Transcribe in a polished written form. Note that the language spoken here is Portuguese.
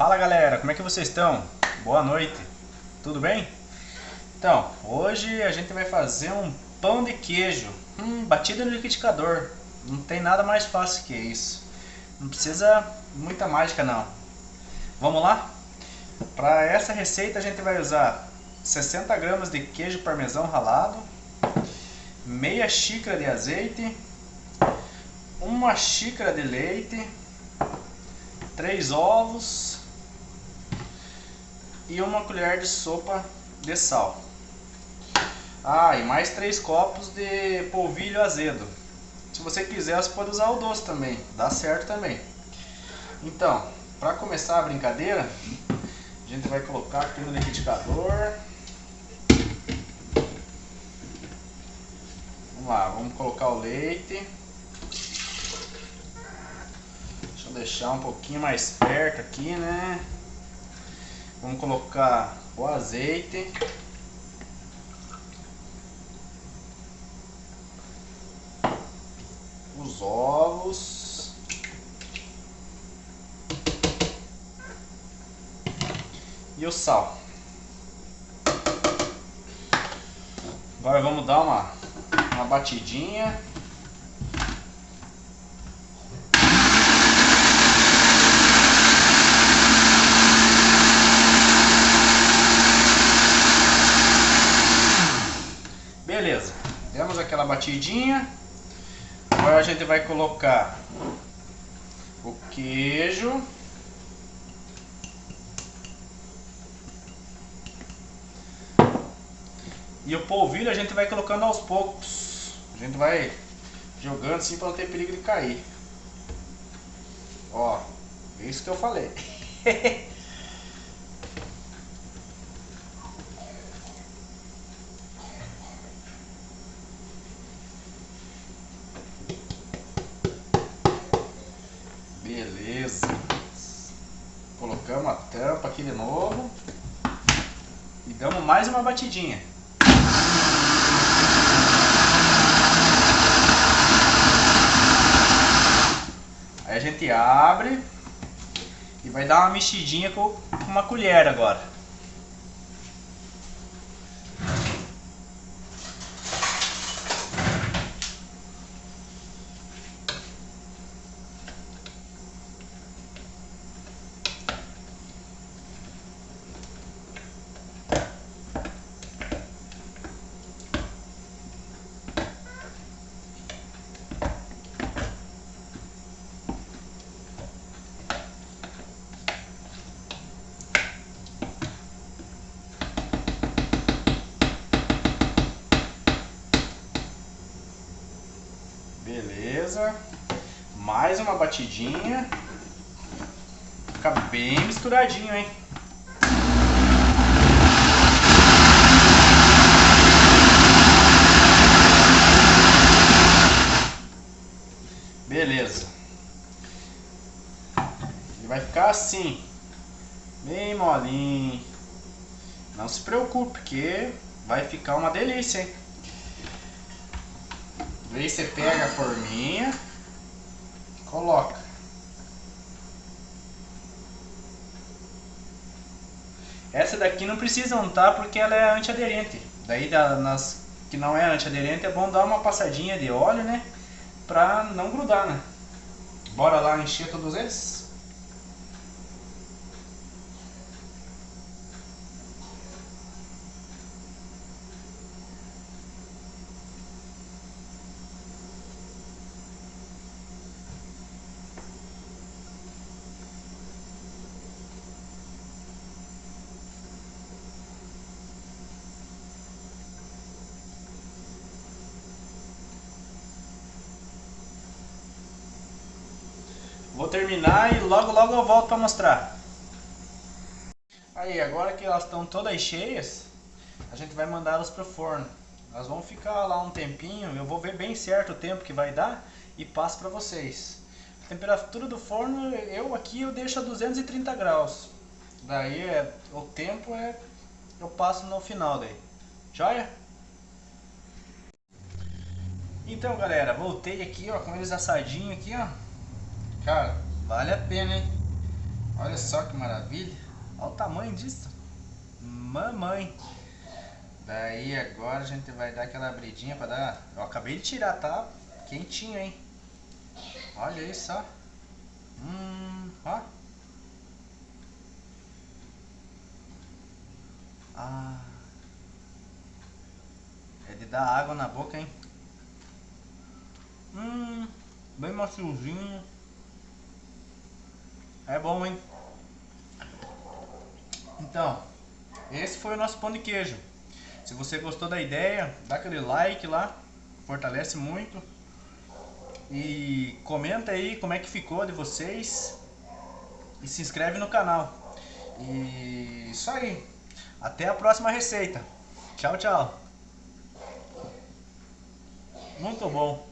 Fala galera, como é que vocês estão? Boa noite, tudo bem? Então, hoje a gente vai fazer um pão de queijo batido no liquidificador. Não tem nada mais fácil que isso. Não precisa muita mágica não. Vamos lá? Para essa receita a gente vai usar 60 gramas de queijo parmesão ralado, meia xícara de azeite, uma xícara de leite, 3 ovos e uma colher de sopa de sal. E mais 3 copos de polvilho azedo. Se você quiser, você pode usar o doce também, dá certo também. Então, para começar a brincadeira, a gente vai colocar aqui no liquidificador. Vamos lá, vamos colocar o leite. Deixa eu deixar um pouquinho mais perto aqui, né? Vamos colocar o azeite. Os ovos. E o sal. Agora vamos dar uma batidinha. Beleza, demos aquela batidinha. Agora a gente vai colocar o queijo. E o polvilho a gente vai colocando aos poucos. A gente vai jogando assim para não ter perigo de cair. Ó, é isso que eu falei. Beleza. Colocamos a tampa aqui de novo. E damos mais uma batidinha. Aí a gente abre e vai dar uma mexidinha com uma colher agora. Beleza, mais uma batidinha. Fica bem misturadinho, hein? Beleza. Ele vai ficar assim, bem molinho. Não se preocupe, porque vai ficar uma delícia, hein? Aí você pega a forminha, coloca. Essa daqui não precisa untar porque ela é antiaderente. Daí nas que não é antiaderente é bom dar uma passadinha de óleo, né? Pra não grudar, né? Bora lá encher todos eles? Vou terminar e logo eu volto para mostrar. Aí, agora que elas estão todas cheias, a gente vai mandar elas para o forno. Elas vão ficar lá um tempinho, eu vou ver bem certo o tempo que vai dar e passo para vocês. A temperatura do forno, eu deixo a 230 graus. Daí o tempo eu passo no final daí. Joia? Então galera, voltei aqui ó, com eles assadinhos aqui ó. Cara, vale a pena, hein? Olha só que maravilha. Olha o tamanho disso. Mamãe. Daí agora a gente vai dar aquela abridinha pra dar... Eu acabei de tirar, tá? Quentinho, hein? Olha isso, ó. Ó. Ah. É de dar água na boca, hein? Bem maciozinho. É bom, hein? Então, esse foi o nosso pão de queijo. Se você gostou da ideia, dá aquele like lá, fortalece muito. E comenta aí como é que ficou de vocês. E se inscreve no canal. E isso aí. Até a próxima receita. Tchau, tchau. Muito bom.